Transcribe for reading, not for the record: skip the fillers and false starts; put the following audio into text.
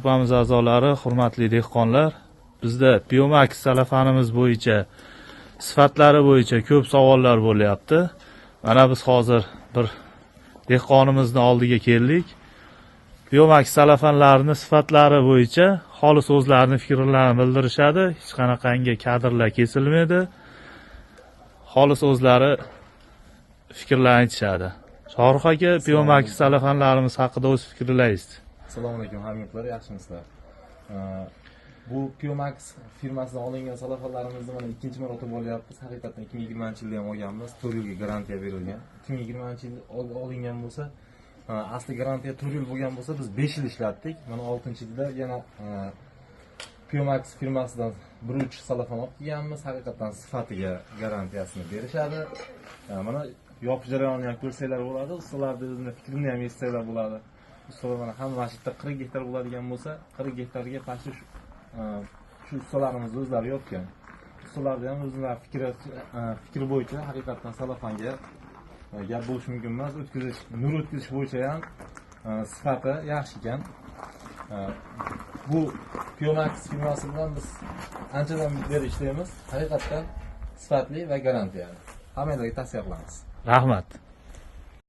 Guruhimiz a'zolari, hurmatli dehqonlar, bizda Biomax salafanimiz bo'yicha sifatlari bo'yicha ko'p savollar bo'lyapti. Mana biz hozir bir dehqonimizning oldiga keldik. Biomax salafanlarini sifatlari bo'yicha xolis o'zlarini fikrlarini bildirishadi. Hech qanaqangi kadrlar kesilmaydi. Xolis o'zlari fikrlarini aytishadi. Shohrux aka, Biomax salafanlarimiz haqida o'z fikringizni. Assalomu alaykum hamyurtlar, yaxshimisizlar? Bu Biomax firmasidan olingan salafanlarimizni mana ikkinchi marotaba bo'lyapmiz. Haqiqatan 2020-yilda ham olganmiz, 4 yilga garantiya berilgan. 2020-yilda olingan bo'lsa, asli garantiya 4 yil bo'lgan bo'lsa, biz 5 yil ishlatdik. Mana 6-yilda yana Biomax firmasidan 1 salafan olib kelganmiz. Haqiqatan sifatiga garantiyasini berishadi. Mana yopish jarayonini ham ko'rsanglar bo'ladi. Ustolarning o'zini fikrini ham eshitsanglar bo'ladi. Ustolar mana hamma masjidda 40 gektar bo'ladigan bo'lsa, 40 gektarga pashti shu ustolarimiz o'zlari yopgan. Ustolarning ham o'zlari fikri bo'yicha haqiqatan salafanga gap bo'lishi mumkin emas. Nur o'tkazish bo'yicha ham sifati yaxshi ekan. Bu Biomax firmasi bilan biz anchadan beri ishlaymiz. Haqiqatan sifatli va garantiyali. Hammalarga tavsiya qilamiz. Rahmat.